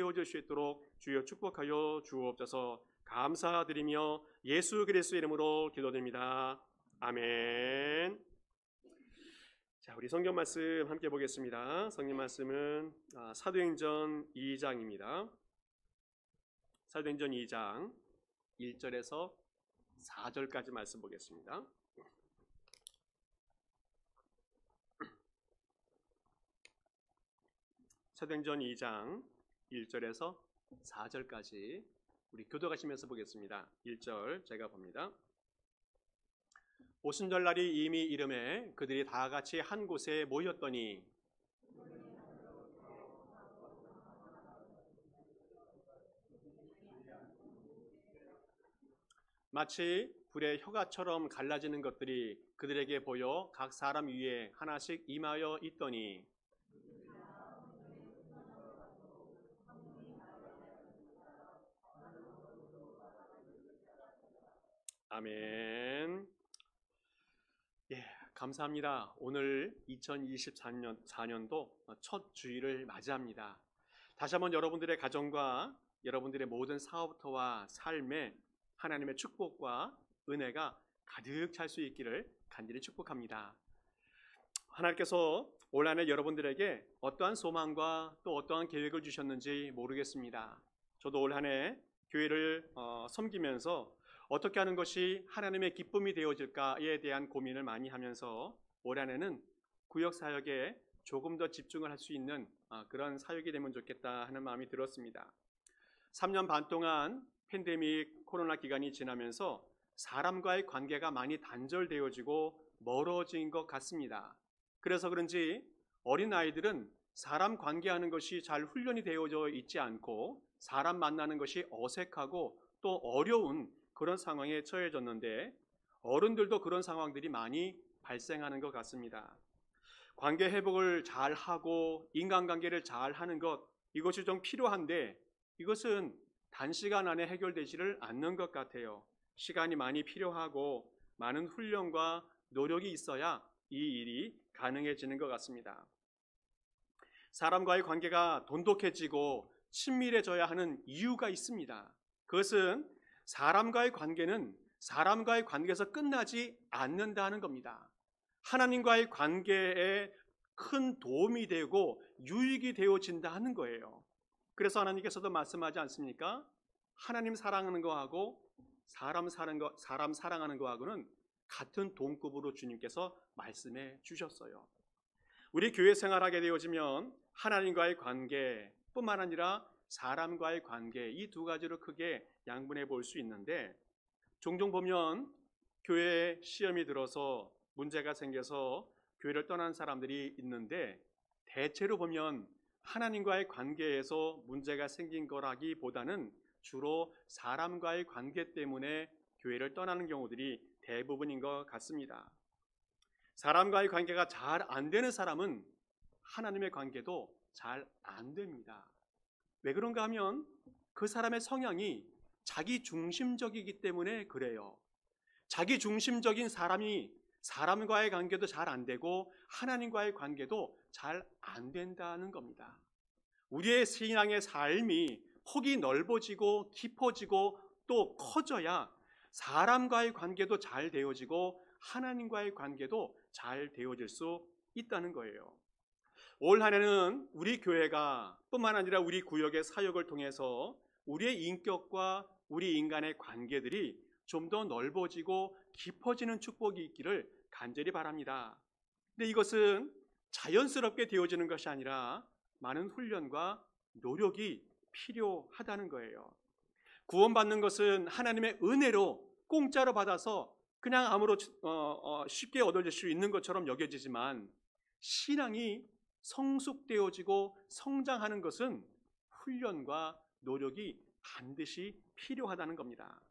채워질 수 있도록 주여 축복하여 주옵소서. 감사드리며 예수 그리스도의 이름으로 기도드립니다. 아멘. 자, 우리 성경 말씀 함께 보겠습니다. 성경 말씀은 사도행전 2장입니다. 사도행전 2장 1절에서 4절까지 말씀 보겠습니다. 사도행전 2장 1절에서 4절까지 우리 교독하시면서 보겠습니다. 1절 제가 봅니다. 오순절날이 이미 이름에 그들이 다 같이 한 곳에 모였더니 마치 불의 혀가처럼 갈라지는 것들이 그들에게 보여 각 사람 위에 하나씩 임하여 있더니 아멘. 예, 감사합니다. 오늘 2024년도 첫 주일을 맞이합니다. 다시 한번 여러분들의 가정과 여러분들의 모든 사업터와 삶에 하나님의 축복과 은혜가 가득 찰 수 있기를 간절히 축복합니다. 하나님께서 올 한해 여러분들에게 어떠한 소망과 또 어떠한 계획을 주셨는지 모르겠습니다. 저도 올 한해 교회를 섬기면서 어떻게 하는 것이 하나님의 기쁨이 되어질까에 대한 고민을 많이 하면서 올 한해는 구역 사역에 조금 더 집중을 할 수 있는 그런 사역이 되면 좋겠다 하는 마음이 들었습니다. 3년 반 동안 팬데믹 코로나 기간이 지나면서 사람과의 관계가 많이 단절되어지고 멀어진 것 같습니다. 그래서 그런지 어린아이들은 사람 관계하는 것이 잘 훈련이 되어져 있지 않고 사람 만나는 것이 어색하고 또 어려운 그런 상황에 처해졌는데 어른들도 그런 상황들이 많이 발생하는 것 같습니다. 관계 회복을 잘 하고 인간관계를 잘 하는 것, 이것이 좀 필요한데 이것은 단시간 안에 해결되지를 않는 것 같아요. 시간이 많이 필요하고 많은 훈련과 노력이 있어야 이 일이 가능해지는 것 같습니다. 사람과의 관계가 돈독해지고 친밀해져야 하는 이유가 있습니다. 그것은 사람과의 관계는 사람과의 관계에서 끝나지 않는다는 겁니다. 하나님과의 관계에 큰 도움이 되고 유익이 되어진다는 거예요. 그래서 하나님께서도 말씀하지 않습니까? 하나님 사랑하는 거하고 사람 사랑하는 거하고는 같은 동급으로 주님께서 말씀해 주셨어요. 우리 교회 생활하게 되어지면 하나님과의 관계뿐만 아니라 사람과의 관계, 이 두 가지로 크게 양분해 볼 수 있는데 종종 보면 교회에 시험이 들어서 문제가 생겨서 교회를 떠난 사람들이 있는데 대체로 보면 하나님과의 관계에서 문제가 생긴 거라기보다는 주로 사람과의 관계 때문에 교회를 떠나는 경우들이 대부분인 것 같습니다. 사람과의 관계가 잘 안 되는 사람은 하나님의 관계도 잘 안 됩니다. 왜 그런가 하면 그 사람의 성향이 자기 중심적이기 때문에 그래요. 자기 중심적인 사람이 사람과의 관계도 잘 안 되고 하나님과의 관계도 잘 안 된다는 겁니다. 우리의 신앙의 삶이 폭이 넓어지고 깊어지고 또 커져야 사람과의 관계도 잘 되어지고 하나님과의 관계도 잘 되어질 수 있다는 거예요. 올 한 해는 우리 교회가 뿐만 아니라 우리 구역의 사역을 통해서 우리의 인격과 우리 인간의 관계들이 좀 더 넓어지고 깊어지는 축복이 있기를 간절히 바랍니다. 근데 이것은 자연스럽게 되어지는 것이 아니라 많은 훈련과 노력이 필요하다는 거예요. 구원받는 것은 하나님의 은혜로 공짜로 받아서 그냥 쉽게 얻어질 수 있는 것처럼 여겨지지만 신앙이 성숙되어지고 성장하는 것은 훈련과 노력이 반드시 필요하다는 겁니다.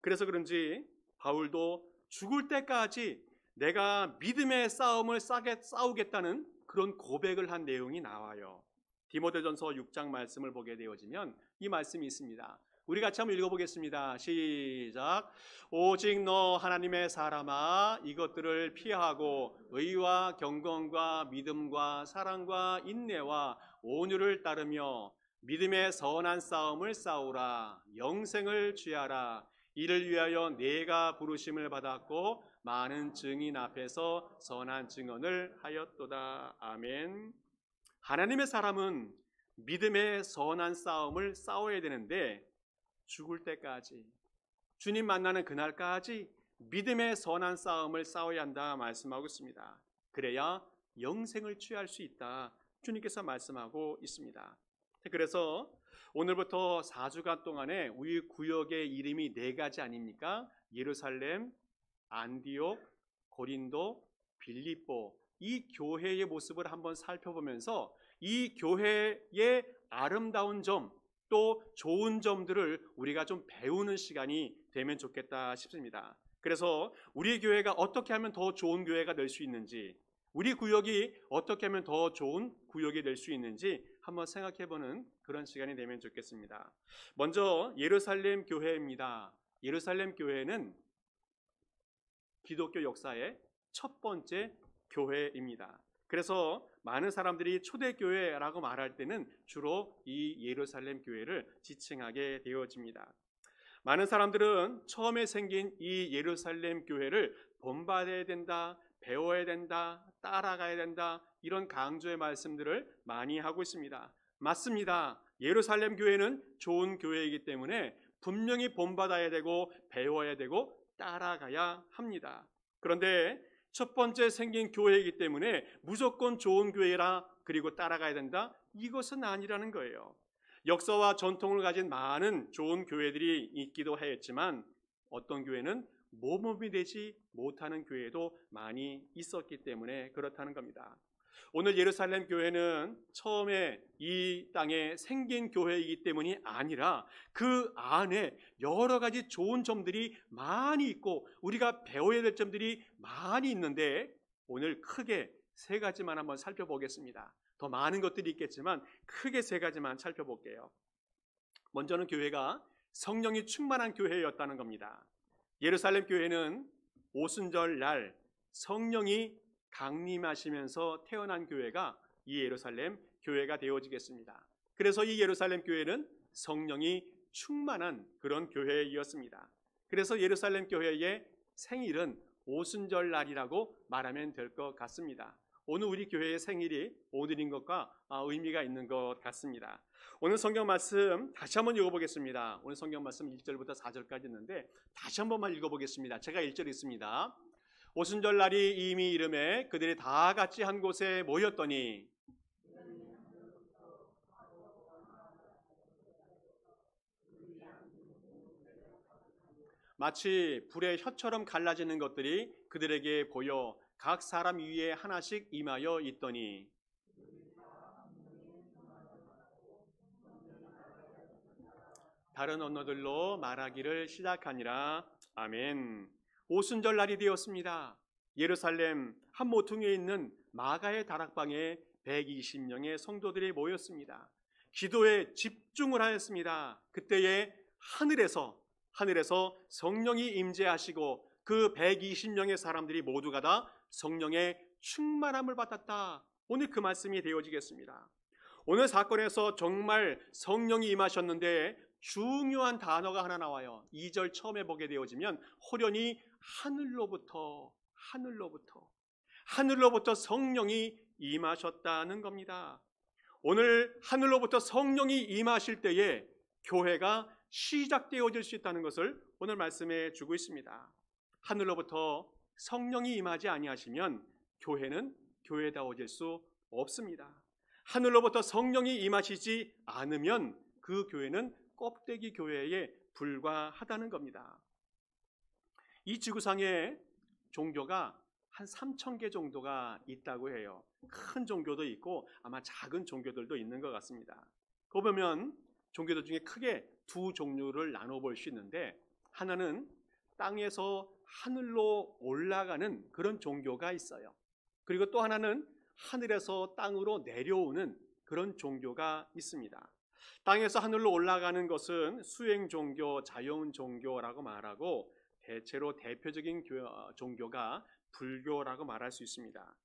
그래서 그런지 바울도 죽을 때까지 내가 믿음의 싸움을 싸우겠다는 그런 고백을 한 내용이 나와요. 디모데전서 6장 말씀을 보게 되어지면 이 말씀이 있습니다. 우리 같이 한번 읽어보겠습니다. 시작. 오직 너 하나님의 사람아 이것들을 피하고 의와 경건과 믿음과 사랑과 인내와 온유를 따르며 믿음의 선한 싸움을 싸우라. 영생을 취하라. 이를 위하여 내가 부르심을 받았고 많은 증인 앞에서 선한 증언을 하였도다. 아멘. 하나님의 사람은 믿음의 선한 싸움을 싸워야 되는데 죽을 때까지, 주님 만나는 그날까지 믿음의 선한 싸움을 싸워야 한다 말씀하고 있습니다. 그래야 영생을 취할 수 있다 주님께서 말씀하고 있습니다. 그래서 오늘부터 4주간 동안에 우리 구역의 이름이 4가지 아닙니까? 예루살렘, 안디옥, 고린도, 빌립보, 이 교회의 모습을 한번 살펴보면서 이 교회의 아름다운 점, 또 좋은 점들을 우리가 좀 배우는 시간이 되면 좋겠다 싶습니다. 그래서 우리 교회가 어떻게 하면 더 좋은 교회가 될 수 있는지, 우리 구역이 어떻게 하면 더 좋은 구역이 될 수 있는지 한번 생각해보는 그런 시간이 되면 좋겠습니다. 먼저 예루살렘 교회입니다. 예루살렘 교회는 기독교 역사의 첫 번째 교회입니다. 그래서 많은 사람들이 초대교회라고 말할 때는 주로 이 예루살렘 교회를 지칭하게 되어집니다. 많은 사람들은 처음에 생긴 이 예루살렘 교회를 본받아야 된다, 배워야 된다, 따라가야 된다, 이런 강조의 말씀들을 많이 하고 있습니다. 맞습니다. 예루살렘 교회는 좋은 교회이기 때문에 분명히 본받아야 되고 배워야 되고 따라가야 합니다. 그런데 첫 번째 생긴 교회이기 때문에 무조건 좋은 교회라 그리고 따라가야 된다, 이것은 아니라는 거예요. 역사와 전통을 가진 많은 좋은 교회들이 있기도 했지만 어떤 교회는 모범이 되지 못하는 교회도 많이 있었기 때문에 그렇다는 겁니다. 오늘 예루살렘 교회는 처음에 이 땅에 생긴 교회이기 때문이 아니라 그 안에 여러 가지 좋은 점들이 많이 있고 우리가 배워야 될 점들이 많이 있는데 오늘 크게 3가지만 한번 살펴보겠습니다. 더 많은 것들이 있겠지만 크게 3가지만 살펴볼게요. 먼저는 교회가 성령이 충만한 교회였다는 겁니다. 예루살렘 교회는 오순절 날 성령이 강림하시면서 태어난 교회가 이 예루살렘 교회가 되어지겠습니다. 그래서 이 예루살렘 교회는 성령이 충만한 그런 교회이었습니다. 그래서 예루살렘 교회의 생일은 오순절 날이라고 말하면 될 것 같습니다. 오늘 우리 교회의 생일이 오늘인 것과 의미가 있는 것 같습니다. 오늘 성경 말씀 다시 한번 읽어보겠습니다. 오늘 성경 말씀 1절부터 4절까지 있는데 다시 한 번만 읽어보겠습니다. 제가 1절 읽습니다. 오순절 날이 이미 이름에 그들이 다 같이 한 곳에 모였더니 마치 불의 혀처럼 갈라지는 것들이 그들에게 보여 각 사람 위에 하나씩 임하여 있더니 다른 언어들로 말하기를 시작하니라. 아멘. 오순절 날이 되었습니다. 예루살렘 한 모퉁이에 있는 마가의 다락방에 120명의 성도들이 모였습니다. 기도에 집중을 하였습니다. 그때에 하늘에서 성령이 임재하시고 그 120명의 사람들이 모두가 다 성령의 충만함을 받았다. 오늘 그 말씀이 되어지겠습니다. 오늘 사건에서 정말 성령이 임하셨는데 중요한 단어가 하나 나와요. 2절 처음에 보게 되어지면 호련히 하늘로부터 성령이 임하셨다는 겁니다. 오늘 하늘로부터 성령이 임하실 때에 교회가 시작되어질 수 있다는 것을 오늘 말씀해 주고 있습니다. 하늘로부터 성령이 임하지 아니하시면 교회는 교회다워질 수 없습니다. 하늘로부터 성령이 임하시지 않으면 그 교회는 껍데기 교회에 불과하다는 겁니다. 이 지구상에 종교가 한 3,000개 정도가 있다고 해요. 큰 종교도 있고 아마 작은 종교들도 있는 것 같습니다. 그거 보면 종교들 중에 크게 2 종류를 나눠볼 수 있는데 하나는 땅에서 하늘로 올라가는 그런 종교가 있어요. 그리고 또 하나는 하늘에서 땅으로 내려오는 그런 종교가 있습니다. 땅에서 하늘로 올라가는 것은 수행 종교, 자연 종교라고 말하고 대체로 대표적인 종교가 불교라고 말할 수 있습니다.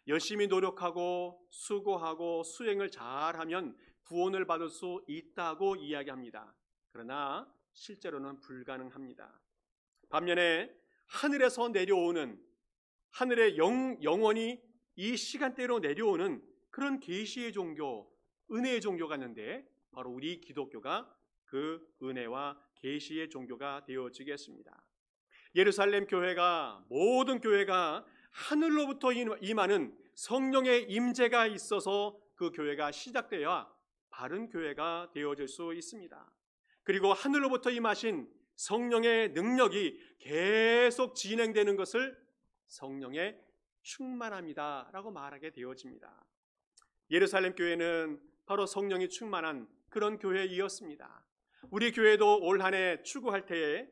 열심히 노력하고 수고하고 수행을 잘하면 구원을 받을 수 있다고 이야기합니다. 그러나 실제로는 불가능합니다. 반면에 하늘에서 내려오는, 하늘의 영원히 이 시간대로 내려오는 그런 계시의 종교, 은혜의 종교가 있는데 바로 우리 기독교가 그 은혜와 계시의 종교가 되어지겠습니다. 예루살렘 교회가, 모든 교회가 하늘로부터 임하는 성령의 임재가 있어서 그 교회가 시작되어야 바른 교회가 되어질 수 있습니다. 그리고 하늘로부터 임하신 성령의 능력이 계속 진행되는 것을 성령의 충만함이다라고 말하게 되어집니다. 예루살렘 교회는 바로 성령이 충만한 그런 교회이었습니다. 우리 교회도 올 한 해 추구할 때에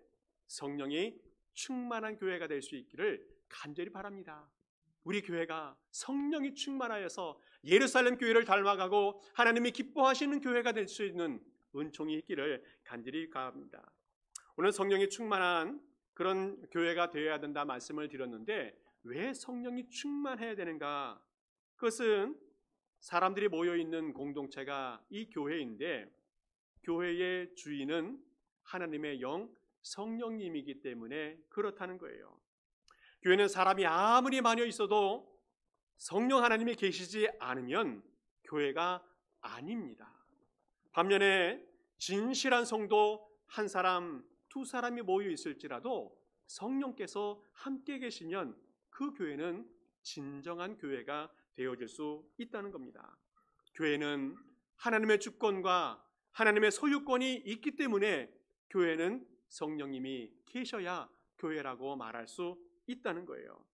성령이 충만한 교회가 될 수 있기를 간절히 바랍니다. 우리 교회가 성령이 충만하여서 예루살렘 교회를 닮아가고 하나님이 기뻐하시는 교회가 될 수 있는 은총이 있기를 간절히 바랍니다. 오늘 성령이 충만한 그런 교회가 되어야 된다 말씀을 드렸는데 왜 성령이 충만해야 되는가? 그것은 사람들이 모여있는 공동체가 이 교회인데 교회의 주인은 하나님의 영 성령님이기 때문에 그렇다는 거예요. 교회는 사람이 아무리 많이 있어도 성령 하나님이 계시지 않으면 교회가 아닙니다. 반면에 진실한 성도 한 사람, 두 사람이 모여 있을지라도 성령께서 함께 계시면 그 교회는 진정한 교회가 되어질 수 있다는 겁니다. 교회는 하나님의 주권과 하나님의 소유권이 있기 때문에 교회는 성령님이 계셔야 교회라고 말할 수 있다는 거예요.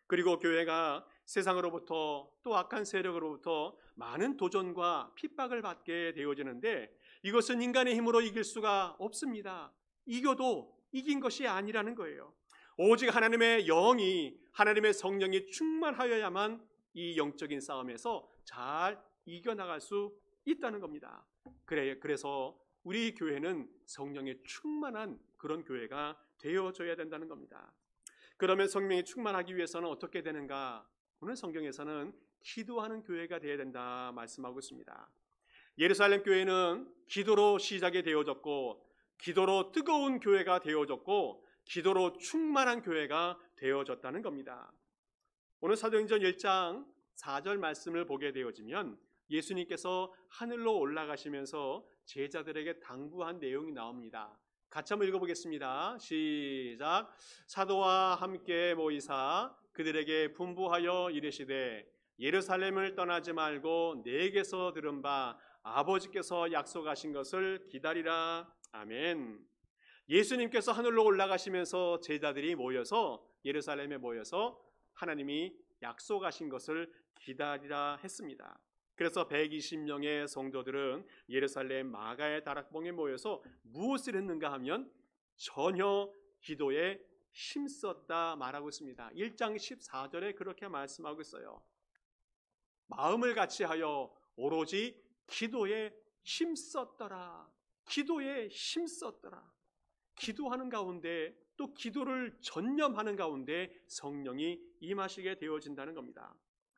그리고 교회가 세상으로부터 또 악한 세력으로부터 많은 도전과 핍박을 받게 되어지는데 이것은 인간의 힘으로 이길 수가 없습니다. 이겨도 이긴 것이 아니라는 거예요. 오직 하나님의 영이, 하나님의 성령이 충만하여야만 이 영적인 싸움에서 잘 이겨나갈 수 있다는 겁니다. 그래서 우리 교회는 성령의 충만한 그런 교회가 되어져야 된다는 겁니다. 그러면 성령이 충만하기 위해서는 어떻게 되는가? 오늘 성경에서는 기도하는 교회가 되어야 된다 말씀하고 있습니다. 예루살렘 교회는 기도로 시작이 되어졌고 기도로 뜨거운 교회가 되어졌고 기도로 충만한 교회가 되어졌다는 겁니다. 오늘 사도행전 1장 4절 말씀을 보게 되어지면 예수님께서 하늘로 올라가시면서 제자들에게 당부한 내용이 나옵니다. 같이 한번 읽어보겠습니다. 시작. 사도와 함께 모이사 그들에게 분부하여 이르시되 예루살렘을 떠나지 말고 내게서 들은 바 아버지께서 약속하신 것을 기다리라. 아멘. 예수님께서 하늘로 올라가시면서 제자들이 모여서 예루살렘에 모여서 하나님이 약속하신 것을 기다리라 했습니다. 그래서 120명의 성도들은 예루살렘 마가의 다락봉에 모여서 무엇을 했는가 하면 전혀 기도에 힘썼다 말하고 있습니다. 1장 14절에 그렇게 말씀하고 있어요. 마음을 같이하여 오로지 기도에 힘썼더라. 기도에 힘썼더라. 기도하는 가운데 또 기도를 전념하는 가운데 성령이 임하시게 되어진다는 겁니다.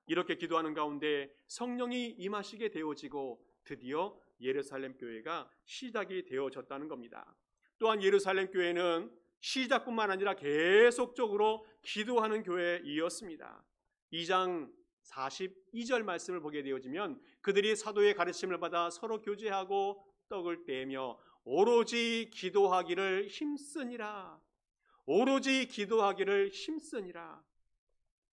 이렇게 기도하는 가운데 성령이 임하시게 되어지고 드디어 예루살렘 교회가 시작이 되어졌다는 겁니다. 또한 예루살렘 교회는 시작뿐만 아니라 계속적으로 기도하는 교회이었습니다. 2장 42절 말씀을 보게 되어지면 그들이 사도의 가르침을 받아 서로 교제하고 떡을 떼며 오로지 기도하기를 힘쓰니라. 오로지 기도하기를 힘쓰니라.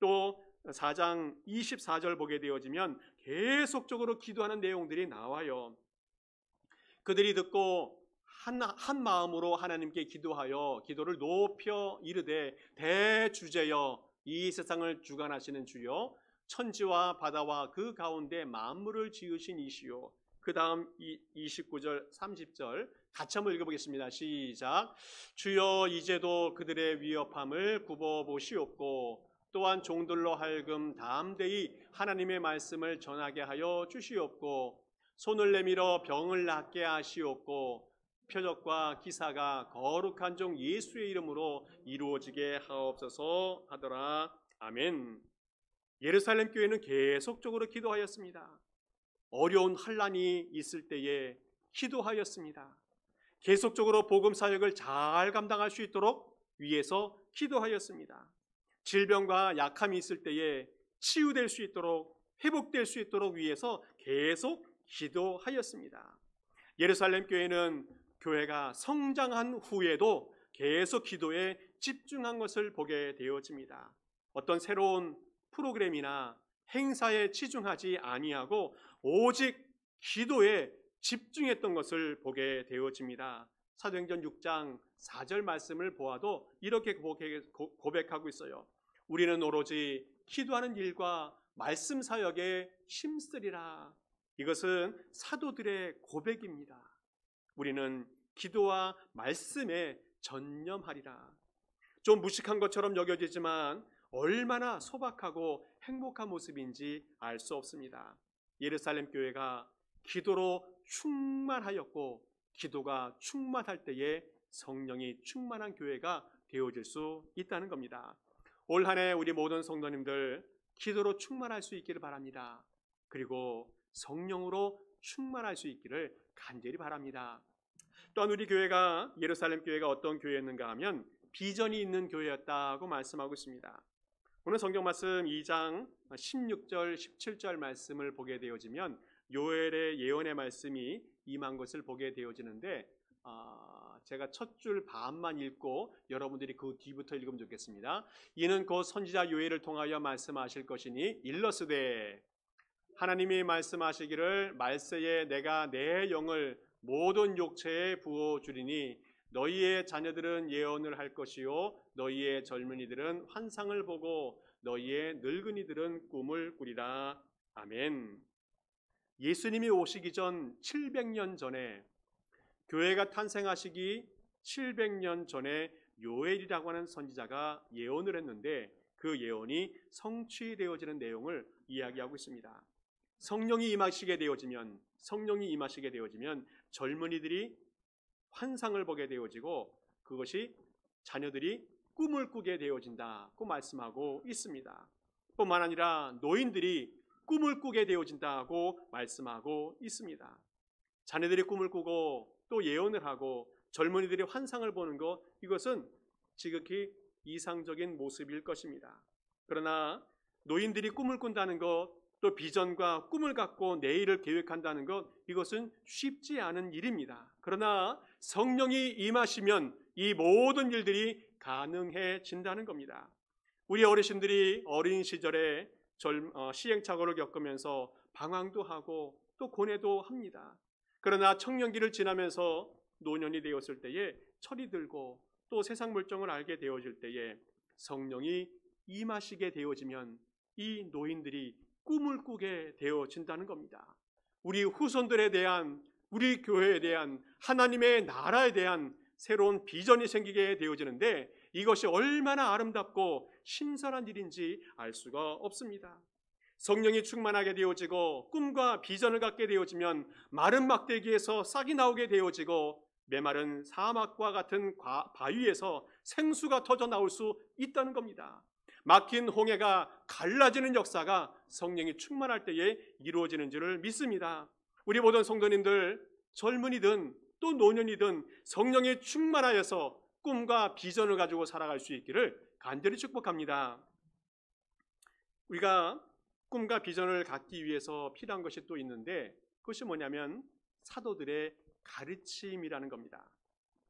또 4장 24절 보게 되어지면 계속적으로 기도하는 내용들이 나와요. 그들이 듣고 한 마음으로 하나님께 기도하여 기도를 높여 이르되 대주제여 이 세상을 주관하시는 주여 천지와 바다와 그 가운데 만물을 지으신 이시요. 그 다음 29절 30절 같이 한번 읽어보겠습니다. 시작. 주여 이제도 그들의 위협함을 굽어보시옵고 또한 종들로 하여금 담대히 하나님의 말씀을 전하게 하여 주시옵고 손을 내밀어 병을 낫게 하시옵고 표적과 기사가 거룩한 종 예수의 이름으로 이루어지게 하옵소서 하더라. 아멘. 예루살렘 교회는 계속적으로 기도하였습니다. 어려운 환난이 있을 때에 기도하였습니다. 계속적으로 복음 사역을 잘 감당할 수 있도록 위해서 기도하였습니다. 질병과 약함이 있을 때에 치유될 수 있도록, 회복될 수 있도록 위해서 계속 기도하였습니다. 예루살렘 교회는 교회가 성장한 후에도 계속 기도에 집중한 것을 보게 되어집니다. 어떤 새로운 프로그램이나 행사에 치중하지 아니하고 오직 기도에 집중했던 것을 보게 되어집니다. 사도행전 6장 4절 말씀을 보아도 이렇게 고백하고 있어요. 우리는 오로지 기도하는 일과 말씀 사역에 힘쓰리라. 이것은 사도들의 고백입니다. 우리는 기도와 말씀에 전념하리라. 좀 무식한 것처럼 여겨지지만 얼마나 소박하고 행복한 모습인지 알 수 없습니다. 예루살렘 교회가 기도로 충만하였고 기도가 충만할 때에 성령이 충만한 교회가 되어질 수 있다는 겁니다. 올 한 해 우리 모든 성도님들 기도로 충만할 수 있기를 바랍니다. 그리고 성령으로 충만할 수 있기를 간절히 바랍니다. 또한 우리 교회가 예루살렘 교회가 어떤 교회였는가 하면 비전이 있는 교회였다고 말씀하고 있습니다. 오늘 성경 말씀 2장 16절 17절 말씀을 보게 되어지면 요엘의 예언의 말씀이 임한 것을 보게 되어지는데 제가 첫 줄 반만 읽고 여러분들이 그 뒤부터 읽으면 좋겠습니다. 이는 곧 선지자 요엘을 통하여 말씀하실 것이니 일러스되 하나님이 말씀하시기를 말세에 내가 내 영을 모든 육체에 부어주리니 너희의 자녀들은 예언을 할 것이요 너희의 젊은이들은 환상을 보고 너희의 늙은이들은 꿈을 꾸리라. 아멘. 예수님이 오시기 전 700년 전에 교회가 탄생하시기 700년 전에 요엘이라고 하는 선지자가 예언을 했는데 그 예언이 성취되어지는 내용을 이야기하고 있습니다. 성령이 임하시게 되어지면 젊은이들이 환상을 보게 되어지고 그것이 자녀들이 꿈을 꾸게 되어진다고 말씀하고 있습니다. 뿐만 아니라 노인들이 꿈을 꾸게 되어진다고 말씀하고 있습니다. 자녀들이 꿈을 꾸고 또 예언을 하고 젊은이들이 환상을 보는 것, 이것은 지극히 이상적인 모습일 것입니다. 그러나 노인들이 꿈을 꾼다는 것, 또 비전과 꿈을 갖고 내일을 계획한다는 것, 이것은 쉽지 않은 일입니다. 그러나 성령이 임하시면 이 모든 일들이 가능해진다는 겁니다. 우리 어르신들이 어린 시절에 시행착오를 겪으면서 방황도 하고 또 고뇌도 합니다. 그러나 청년기를 지나면서 노년이 되었을 때에 철이 들고 또 세상 물정을 알게 되어질 때에 성령이 임하시게 되어지면 이 노인들이 꿈을 꾸게 되어진다는 겁니다. 우리 후손들에 대한, 우리 교회에 대한, 하나님의 나라에 대한 새로운 비전이 생기게 되어지는데 이것이 얼마나 아름답고 신선한 일인지 알 수가 없습니다. 성령이 충만하게 되어지고 꿈과 비전을 갖게 되어지면 마른 막대기에서 싹이 나오게 되어지고 메마른 사막과 같은 바위에서 생수가 터져 나올 수 있다는 겁니다. 막힌 홍해가 갈라지는 역사가 성령이 충만할 때에 이루어지는 줄을 믿습니다. 우리 모든 성도님들, 젊은이든 또 노년이든 성령이 충만하여서 꿈과 비전을 가지고 살아갈 수 있기를 간절히 축복합니다. 우리가 꿈과 비전을 갖기 위해서 필요한 것이 또 있는데 그것이 뭐냐면 사도들의 가르침이라는 겁니다.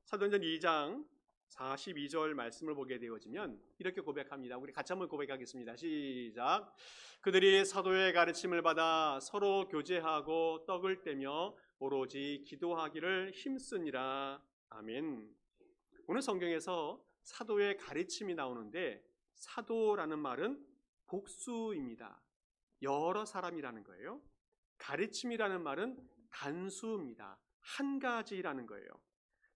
사도행전 2장 42절 말씀을 보게 되어지면 이렇게 고백합니다. 우리 같이 한번 고백하겠습니다. 시작. 그들이 사도의 가르침을 받아 서로 교제하고 떡을 떼며 오로지 기도하기를 힘쓰니라. 아멘. 오늘 성경에서 사도의 가르침이 나오는데 사도라는 말은 복수입니다. 여러 사람이라는 거예요. 가르침이라는 말은 단수입니다. 한 가지라는 거예요.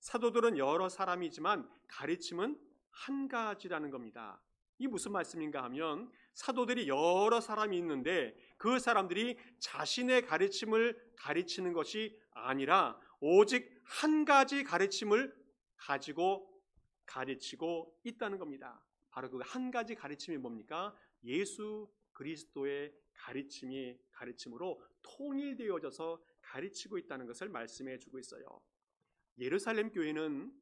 사도들은 여러 사람이지만 가르침은 한 가지라는 겁니다. 이 무슨 말씀인가 하면 사도들이 여러 사람이 있는데 그 사람들이 자신의 가르침을 가르치는 것이 아니라 오직 한 가지 가르침을 가지고 가르치고 있다는 겁니다. 바로 그 한 가지 가르침이 뭡니까? 예수 그리스도의 가르침으로 통일되어져서 가르치고 있다는 것을 말씀해 주고 있어요. 예루살렘 교회는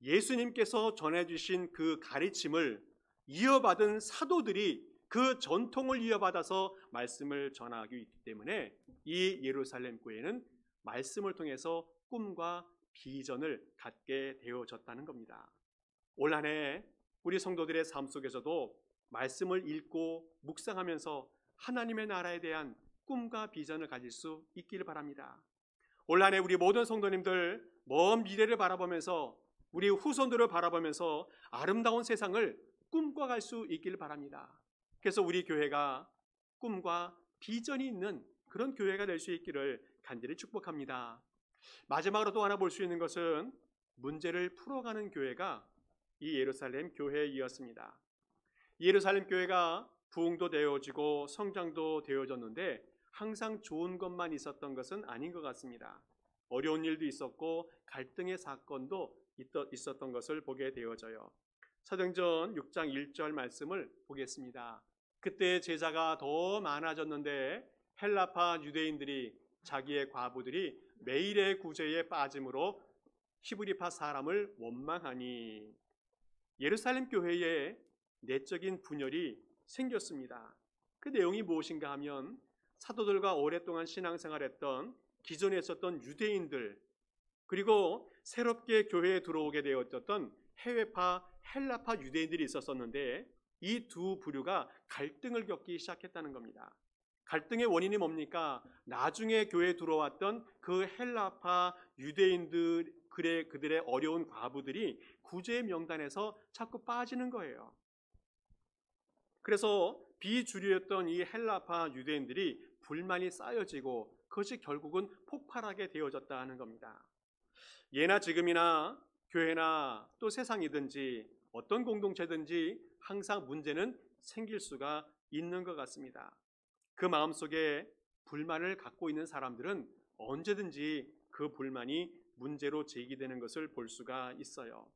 예수님께서 전해주신 그 가르침을 이어받은 사도들이 그 전통을 이어받아서 말씀을 전하기 있기 때문에 이 예루살렘 교회는 말씀을 통해서 꿈과 비전을 갖게 되어졌다는 겁니다. 올 한 해 우리 성도들의 삶 속에서도 말씀을 읽고 묵상하면서 하나님의 나라에 대한 꿈과 비전을 가질 수 있기를 바랍니다. 올 한 해 우리 모든 성도님들 먼 미래를 바라보면서 우리 후손들을 바라보면서 아름다운 세상을 꿈꿔갈 수 있기를 바랍니다. 그래서 우리 교회가 꿈과 비전이 있는 그런 교회가 될 수 있기를 간절히 축복합니다. 마지막으로 또 하나 볼 수 있는 것은 문제를 풀어가는 교회가 이 예루살렘 교회이었습니다. 예루살렘 교회가 부흥도 되어지고 성장도 되어졌는데 항상 좋은 것만 있었던 것은 아닌 것 같습니다. 어려운 일도 있었고 갈등의 사건도 있었던 것을 보게 되어져요. 사도행전 6장 1절 말씀을 보겠습니다. 그때 제자가 더 많아졌는데 헬라파 유대인들이 자기의 과부들이 매일의 구제에 빠짐으로 히브리파 사람을 원망하니 예루살렘 교회에 내적인 분열이 생겼습니다. 그 내용이 무엇인가 하면 사도들과 오랫동안 신앙생활했던 기존에 있었던 유대인들 그리고 새롭게 교회에 들어오게 되었던 해외파 헬라파 유대인들이 있었었는데 이 두 부류가 갈등을 겪기 시작했다는 겁니다. 갈등의 원인이 뭡니까? 나중에 교회에 들어왔던 그 헬라파 유대인들 그들의 어려운 과부들이 구제의 명단에서 자꾸 빠지는 거예요. 그래서 비주류였던 이 헬라파 유대인들이 불만이 쌓여지고 그것이 결국은 폭발하게 되어졌다 하는 겁니다. 예나 지금이나 교회나 또 세상이든지 어떤 공동체든지 항상 문제는 생길 수가 있는 것 같습니다. 그 마음속에 불만을 갖고 있는 사람들은 언제든지 그 불만이 문제로 제기되는 것을 볼 수가 있어요.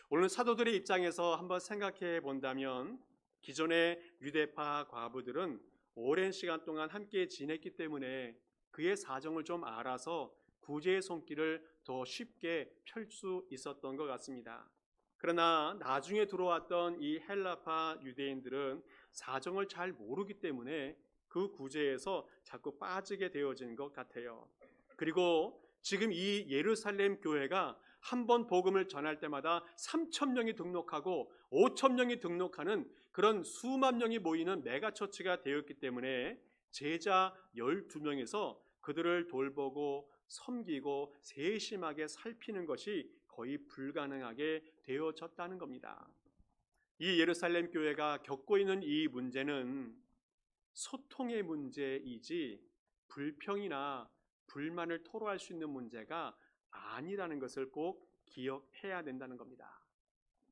오늘 사도들의 입장에서 한번 생각해 본다면 기존의 유대파 과부들은 오랜 시간 동안 함께 지냈기 때문에 그의 사정을 좀 알아서 구제의 손길을 더 쉽게 펼 수 있었던 것 같습니다. 그러나 나중에 들어왔던 이 헬라파 유대인들은 사정을 잘 모르기 때문에 그 구제에서 자꾸 빠지게 되어진 것 같아요. 그리고 지금 이 예루살렘 교회가 한 번 복음을 전할 때마다 3,000명이 등록하고 5,000명이 등록하는 그런 수만 명이 모이는 메가처치가 되었기 때문에 제자 12명에서 그들을 돌보고 섬기고 세심하게 살피는 것이 거의 불가능하게 되어졌다는 겁니다. 이 예루살렘 교회가 겪고 있는 이 문제는 소통의 문제이지 불평이나 불만을 토로할 수 있는 문제가 아니라는 것을 꼭 기억해야 된다는 겁니다.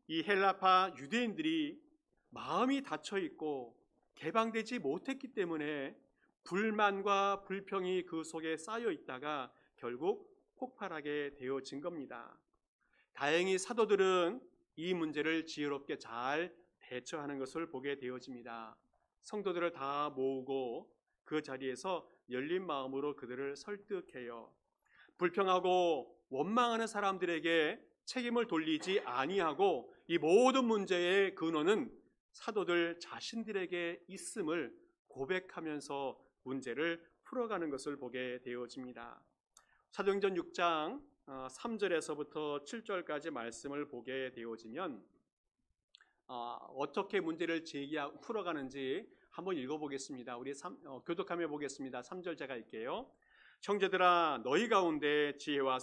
이 헬라파 유대인들이 마음이 닫혀 있고 개방되지 못했기 때문에 불만과 불평이 그 속에 쌓여 있다가 결국 폭발하게 되어진 겁니다. 다행히 사도들은 이 문제를 지혜롭게 잘 대처하는 것을 보게 되어집니다. 성도들을 다 모으고 그 자리에서 열린 마음으로 그들을 설득해요. 불평하고 원망하는 사람들에게 책임을 돌리지 아니하고 이 모든 문제의 근원은 사도들 자신들에게 있음을 고백하면서 문제를 풀어가는 것을 보게 되어집니다. 사도행전 6장 3절에서부터 7절까지 말씀을 보게 되어지면 어떻게 문제를 풀어가는지 한번 읽어보겠습니다. 우리 교독하며 보겠습니다. 3절 제가 읽게요. 형제들아 너희 가운데 지혜와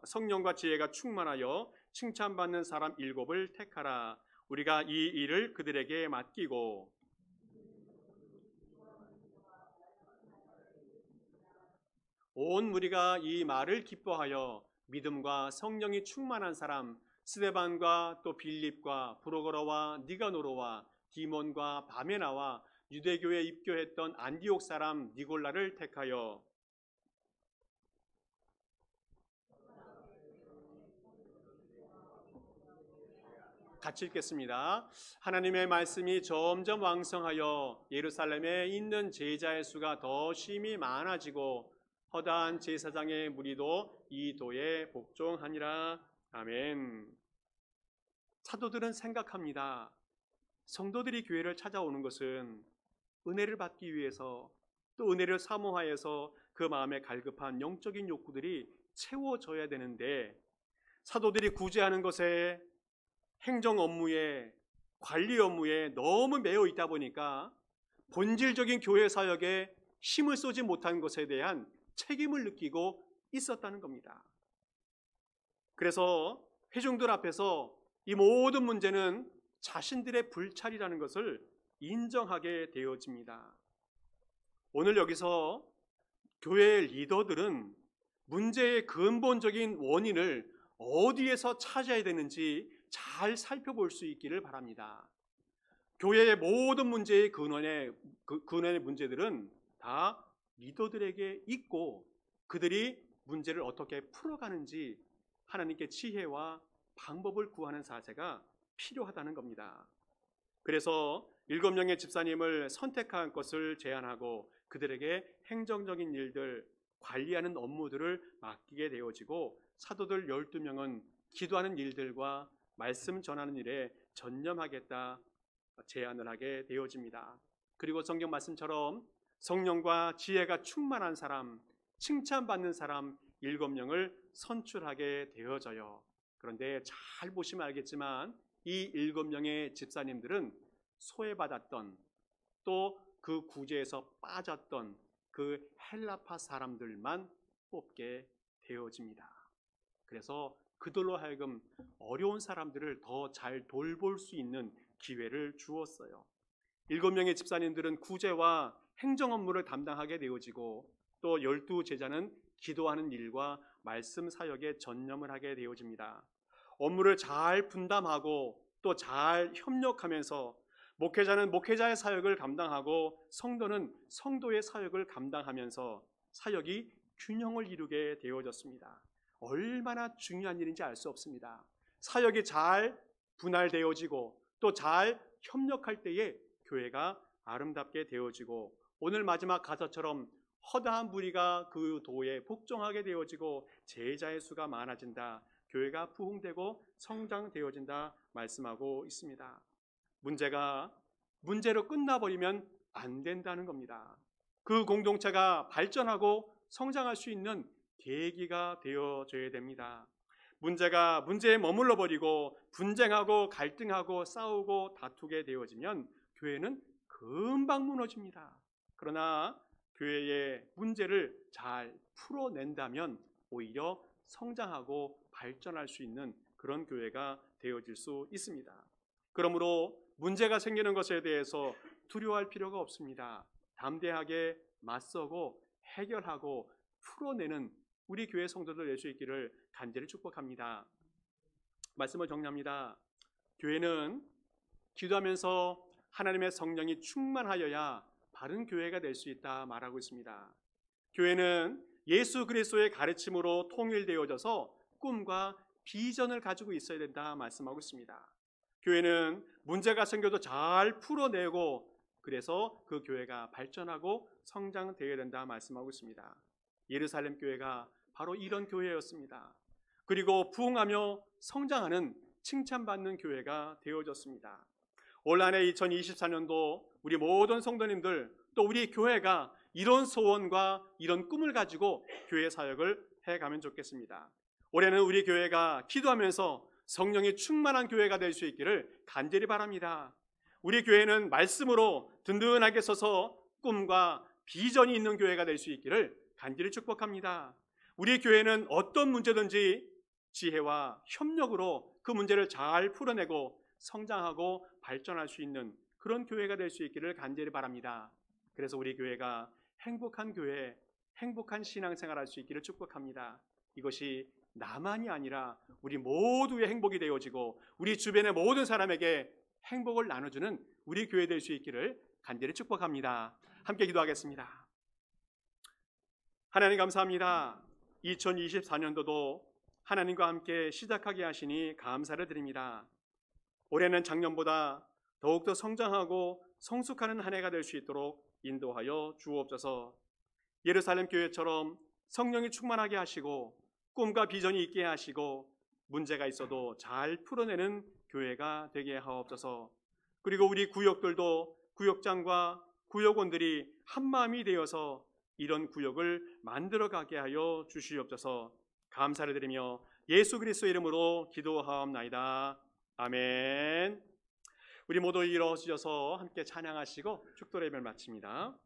성령과 지혜가 충만하여 칭찬받는 사람 7을 택하라. 우리가 이 일을 그들에게 맡기고 온 무리가 이 말을 기뻐하여 믿음과 성령이 충만한 사람 스데반과 또 빌립과 브로거러와 니가노로와 디몬과 바메나와 유대교에 입교했던 안디옥 사람 니골라를 택하여 같이 읽겠습니다. 하나님의 말씀이 점점 왕성하여 예루살렘에 있는 제자의 수가 더 심히 많아지고 허다한 제사장의 무리도 이 도에 복종하니라. 아멘. 사도들은 생각합니다. 성도들이 교회를 찾아오는 것은 은혜를 받기 위해서, 또 은혜를 사모하여서 그 마음에 갈급한 영적인 욕구들이 채워져야 되는데, 사도들이 구제하는 것에, 행정 업무에, 관리 업무에 너무 매여 있다 보니까 본질적인 교회 사역에 힘을 쏘지 못한 것에 대한 책임을 느끼고 있었다는 겁니다. 그래서 회중들 앞에서 이 모든 문제는 자신들의 불찰이라는 것을 인정하게 되어집니다. 오늘 여기서 교회 리더들은 문제의 근본적인 원인을 어디에서 찾아야 되는지 잘 살펴볼 수 있기를 바랍니다. 교회의 모든 문제의 근원의 문제들은 다 리더들에게 있고, 그들이 문제를 어떻게 풀어가는지 하나님께 지혜와 방법을 구하는 자세가 필요하다는 겁니다. 그래서 7명의 집사님을 선택한 것을 제안하고 그들에게 행정적인 일들, 관리하는 업무들을 맡기게 되어지고, 사도들 12명은 기도하는 일들과 말씀 전하는 일에 전념하겠다 제안을 하게 되어집니다. 그리고 성경 말씀처럼 성령과 지혜가 충만한 사람, 칭찬받는 사람 7명을 선출하게 되어져요. 그런데 잘 보시면 알겠지만 이 7명의 집사님들은 소외받았던, 또 그 구제에서 빠졌던 그 헬라파 사람들만 뽑게 되어집니다. 그래서 그들로 하여금 어려운 사람들을 더 잘 돌볼 수 있는 기회를 주었어요. 7명의 집사님들은 구제와 행정 업무를 담당하게 되어지고, 또 12제자는 기도하는 일과 말씀 사역에 전념을 하게 되어집니다. 업무를 잘 분담하고 또 잘 협력하면서 목회자는 목회자의 사역을 감당하고 성도는 성도의 사역을 감당하면서 사역이 균형을 이루게 되어졌습니다. 얼마나 중요한 일인지 알 수 없습니다. 사역이 잘 분할되어지고 또 잘 협력할 때에 교회가 아름답게 되어지고, 오늘 마지막 가사처럼 허다한 무리가 그 도에 복종하게 되어지고 제자의 수가 많아진다, 교회가 부흥되고 성장되어진다 말씀하고 있습니다. 문제가 문제로 끝나버리면 안 된다는 겁니다. 그 공동체가 발전하고 성장할 수 있는 계기가 되어줘야 됩니다. 문제가 문제에 머물러 버리고 분쟁하고 갈등하고 싸우고 다투게 되어지면 교회는 금방 무너집니다. 그러나 교회의 문제를 잘 풀어낸다면 오히려 성장하고 발전할 수 있는 그런 교회가 되어질 수 있습니다. 그러므로 문제가 생기는 것에 대해서 두려워할 필요가 없습니다. 담대하게 맞서고 해결하고 풀어내는 우리 교회 성도들 될 수 있기를 간절히 축복합니다. 말씀을 정리합니다. 교회는 기도하면서 하나님의 성령이 충만하여야 바른 교회가 될 수 있다 말하고 있습니다. 교회는 예수 그리스도의 가르침으로 통일되어져서 꿈과 비전을 가지고 있어야 된다 말씀하고 있습니다. 교회는 문제가 생겨도 잘 풀어내고, 그래서 그 교회가 발전하고 성장되어야 된다 말씀하고 있습니다. 예루살렘 교회가 바로 이런 교회였습니다. 그리고 부흥하며 성장하는 칭찬받는 교회가 되어졌습니다. 올 한해 2024년도 우리 모든 성도님들, 또 우리 교회가 이런 소원과 이런 꿈을 가지고 교회 사역을 해가면 좋겠습니다. 올해는 우리 교회가 기도하면서 성령이 충만한 교회가 될 수 있기를 간절히 바랍니다. 우리 교회는 말씀으로 든든하게 서서 꿈과 비전이 있는 교회가 될 수 있기를 간절히 축복합니다. 우리 교회는 어떤 문제든지 지혜와 협력으로 그 문제를 잘 풀어내고 성장하고 발전할 수 있는 그런 교회가 될 수 있기를 간절히 바랍니다. 그래서 우리 교회가 행복한 교회, 행복한 신앙생활 할 수 있기를 축복합니다. 이것이 나만이 아니라 우리 모두의 행복이 되어지고 우리 주변의 모든 사람에게 행복을 나눠주는 우리 교회 될 수 있기를 간절히 축복합니다. 함께 기도하겠습니다. 하나님 감사합니다. 2024년도도 하나님과 함께 시작하게 하시니 감사를 드립니다. 올해는 작년보다 더욱더 성장하고 성숙하는 한 해가 될 수 있도록 인도하여 주옵소서. 예루살렘 교회처럼 성령이 충만하게 하시고 꿈과 비전이 있게 하시고 문제가 있어도 잘 풀어내는 교회가 되게 하옵소서. 그리고 우리 구역들도 구역장과 구역원들이 한마음이 되어서 이런 구역을 만들어가게 하여 주시옵소서. 감사를 드리며 예수 그리스도 이름으로 기도하옵나이다. 아멘. 우리 모두 일어서셔서 함께 찬양하시고 축도 예배를 마칩니다.